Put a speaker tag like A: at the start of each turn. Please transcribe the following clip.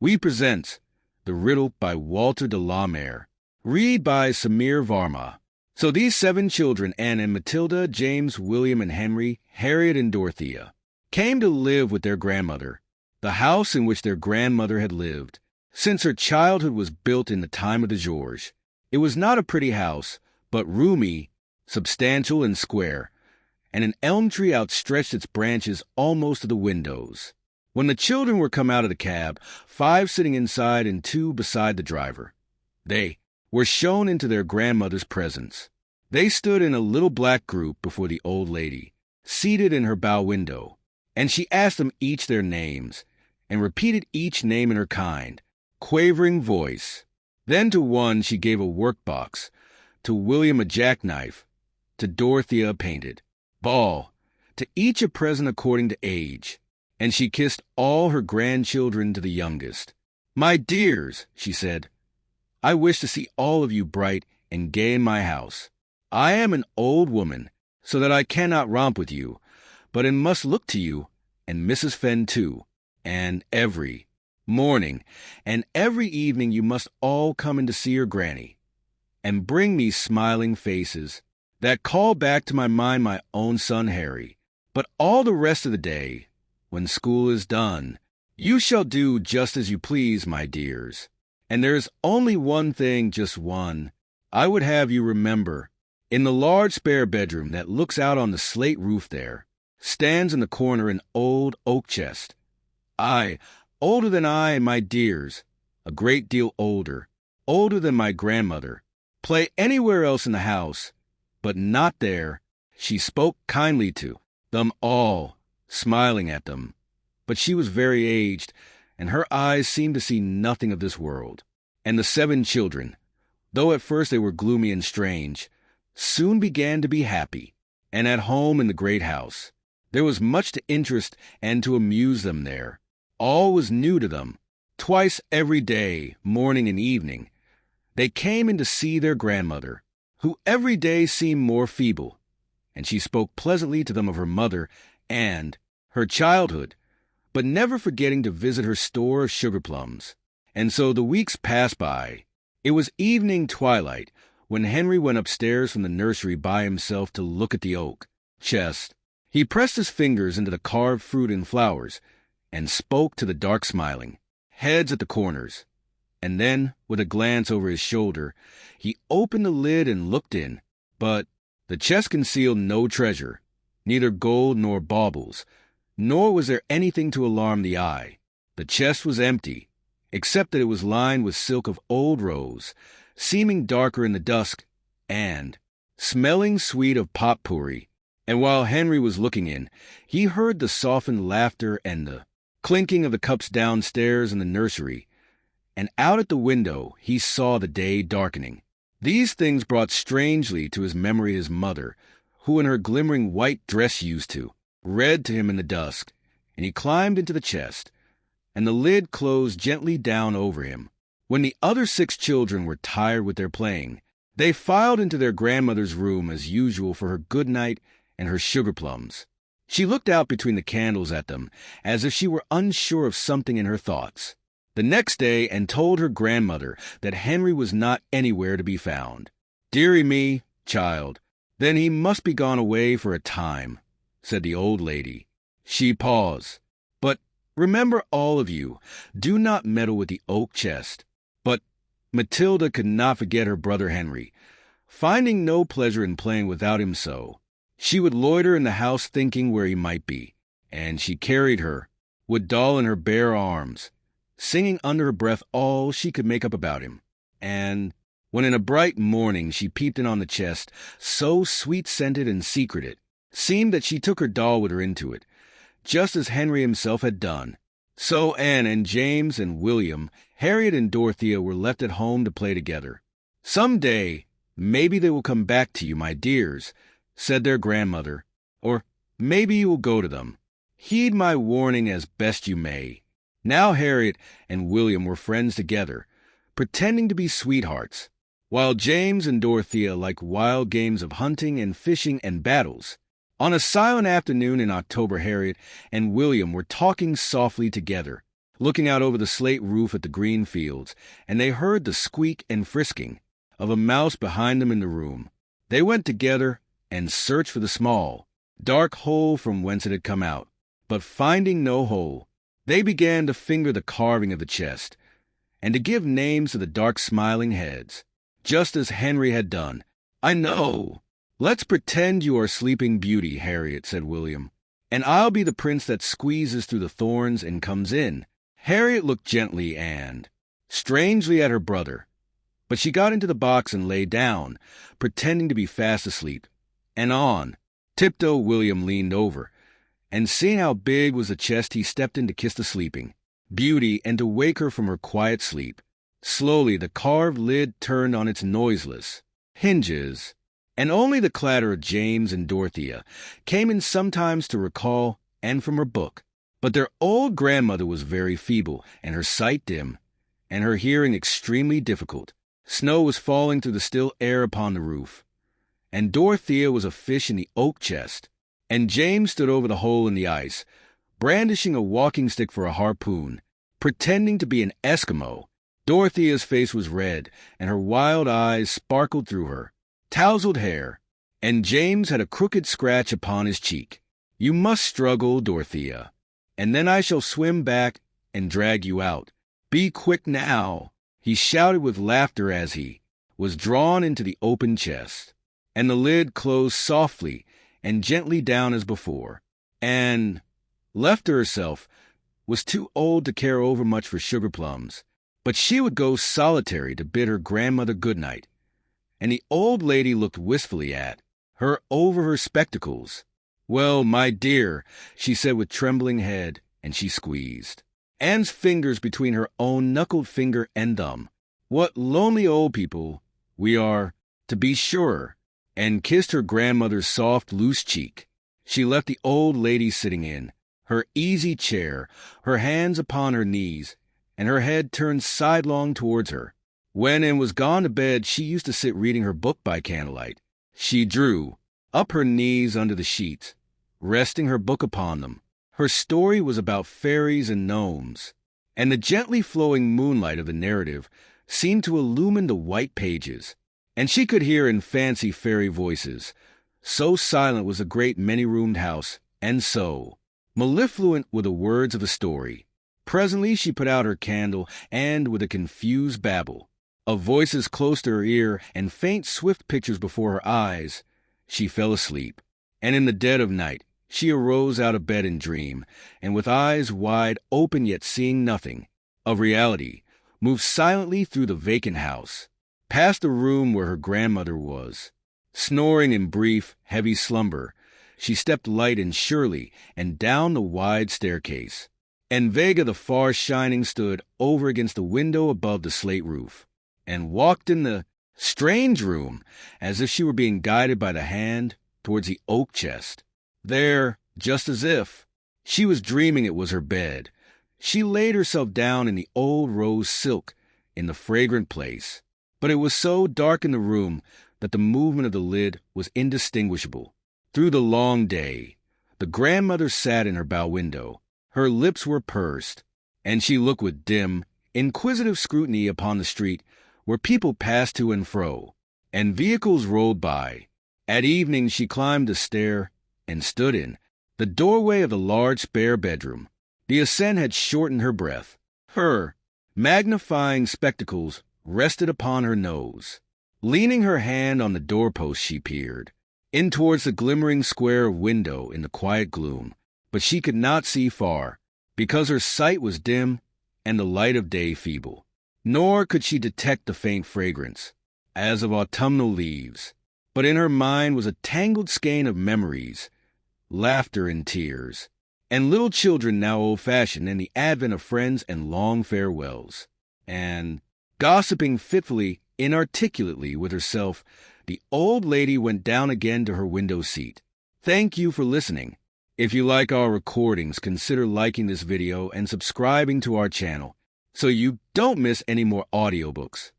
A: we present The Riddle by Walter de la Mare. Read by Samir Verma. So these 7 children, Anne and Matilda, James, William and Henry, Harriet and Dorothea, came to live with their grandmother, the house in which their grandmother had lived, since her childhood was built in the time of the George. It was not a pretty house, but roomy, substantial and square, and an elm tree outstretched its branches almost to the windows. When the children were come out of the cab, 5 sitting inside and 2 beside the driver, they were shown into their grandmother's presence. They stood in a little black group before the old lady, seated in her bow window, and she asked them each their names, and repeated each name in her kind, quavering voice. Then to one she gave a workbox, to William a jackknife, to Dorothea a painted ball, to each a present according to age, and she kissed all her grandchildren to the youngest. "My dears," she said, "I wish to see all of you bright and gay in my house. I am an old woman, so that I cannot romp with you, but I must look to you, and Mrs. Fenn too, and every morning and every evening you must all come in to see your granny, and bring me smiling faces that call back to my mind my own son Harry. But all the rest of the day, when school is done, you shall do just as you please, my dears. And there is only one thing, just one, I would have you remember. In the large spare bedroom that looks out on the slate roof there, stands in the corner an old oak chest. Aye, older than I and my dears, a great deal older than my grandmother. Play anywhere else in the house, but not there." She spoke kindly to them all, smiling at them, but she was very aged, and her eyes seemed to see nothing of this world. And the 7 children, though at first they were gloomy and strange, soon began to be happy, and at home in the great house. There was much to interest and to amuse them there. All was new to them. Twice every day, morning and evening, they came in to see their grandmother, who every day seemed more feeble, and she spoke pleasantly to them of her mother and her childhood, but never forgetting to visit her store of sugar plums. And so the weeks passed by. It was evening twilight when Henry went upstairs from the nursery by himself to look at the oak chest. He pressed his fingers into the carved fruit and flowers, and spoke to the dark smiling heads at the corners. And then, with a glance over his shoulder, he opened the lid and looked in. But the chest concealed no treasure, neither gold nor baubles, nor was there anything to alarm the eye. The chest was empty, except that it was lined with silk of old rose, seeming darker in the dusk, and smelling sweet of potpourri. And while Henry was looking in, he heard the softened laughter and the clinking of the cups downstairs in the nursery, and out at the window he saw the day darkening. These things brought strangely to his memory his mother, who in her glimmering white dress used to read to him in the dusk, and he climbed into the chest, and the lid closed gently down over him. When the other 6 children were tired with their playing, they filed into their grandmother's room as usual for her good night and her sugar plums. She looked out between the candles at them, as if she were unsure of something in her thoughts, the next day, and told her grandmother that Henry was not anywhere to be found. "Dearie me, child, then he must be gone away for a time," said the old lady. She paused. "But remember, all of you, do not meddle with the oak chest." But Matilda could not forget her brother Henry. Finding no pleasure in playing without him, so she would loiter in the house thinking where he might be, and she carried her, with doll in her bare arms, singing under her breath all she could make up about him. And when in a bright morning she peeped in on the chest, so sweet-scented and secret it seemed that she took her doll with her into it, just as Henry himself had done. So Anne and James and William, Harriet and Dorothea were left at home to play together. "Some day, maybe they will come back to you, my dears," said their grandmother, "or maybe you will go to them. Heed my warning as best you may." Now Harriet and William were friends together, pretending to be sweethearts, while James and Dorothea liked wild games of hunting and fishing and battles. On a silent afternoon in October, Harriet and William were talking softly together looking out over the slate roof at the green fields, and they heard the squeak and frisking of a mouse behind them in the room. They went together and searched for the small, dark hole from whence it had come out. But finding no hole, they began to finger the carving of the chest, and to give names to the dark smiling heads, just as Henry had done. "I know. Let's pretend you are Sleeping Beauty, Harriet," said William, "and I'll be the prince that squeezes through the thorns and comes in." Harriet looked gently and strangely at her brother, but she got into the box and lay down, pretending to be fast asleep. And on tiptoe William leaned over, and seeing how big was the chest, he stepped in to kiss the sleeping Beauty and to wake her from her quiet sleep. Slowly the carved lid turned on its noiseless hinges, and only the clatter of James and Dorothea came in sometimes to recall and from her book. But their old grandmother was very feeble, and her sight dim, and her hearing extremely difficult. Snow was falling through the still air upon the roof, and Dorothea was a fish in the oak chest, and James stood over the hole in the ice, brandishing a walking stick for a harpoon, pretending to be an Eskimo. Dorothea's face was red, and her wild eyes sparkled through her tousled hair, and James had a crooked scratch upon his cheek. "You must struggle, Dorothea, and then I shall swim back and drag you out. Be quick now," he shouted with laughter as he was drawn into the open chest, and the lid closed softly and gently down as before. And, left to herself, was too old to care overmuch for sugar plums, but she would go solitary to bid her grandmother good night. And the old lady looked wistfully at her over her spectacles. "Well, my dear," she said with trembling head, and she squeezed Anne's fingers between her own knuckled finger and thumb. "What lonely old people we are, to be sure," and kissed her grandmother's soft, loose cheek. She left the old lady sitting in her easy chair, her hands upon her knees, and her head turned sidelong towards her. When Anne was gone to bed, she used to sit reading her book by candlelight. She drew up her knees under the sheets, resting her book upon them. Her story was about fairies and gnomes, and the gently flowing moonlight of the narrative seemed to illumine the white pages, and she could hear in fancy fairy voices. So silent was the great many-roomed house, and so mellifluent were the words of the story. Presently she put out her candle, and with a confused babble of voices close to her ear and faint, swift pictures before her eyes, she fell asleep. And in the dead of night she arose out of bed in dream, and with eyes wide open yet seeing nothing of reality, moved silently through the vacant house, past the room where her grandmother was. Snoring in brief, heavy slumber, she stepped light and surely, and down the wide staircase. And Vega the far shining stood over against the window above the slate roof, and walked in the strange room as if she were being guided by the hand towards the oak chest. There, just as if she was dreaming it was her bed, she laid herself down in the old rose silk in the fragrant place. But it was so dark in the room that the movement of the lid was indistinguishable. Through the long day, the grandmother sat in her bow window. Her lips were pursed, and she looked with dim, inquisitive scrutiny upon the street where people passed to and fro, and vehicles rolled by. At evening she climbed the stair and stood in the doorway of the large spare bedroom. The ascent had shortened her breath. Her magnifying spectacles rested upon her nose. Leaning her hand on the doorpost, she peered in towards the glimmering square of window in the quiet gloom, but she could not see far, because her sight was dim and the light of day feeble. Nor could she detect the faint fragrance, as of autumnal leaves, but in her mind was a tangled skein of memories, laughter and tears, and little children now old-fashioned, and the advent of friends and long farewells. And, gossiping fitfully, inarticulately with herself, the old lady went down again to her window seat. Thank you for listening. If you like our recordings, consider liking this video and subscribing to our channel so you don't miss any more audiobooks.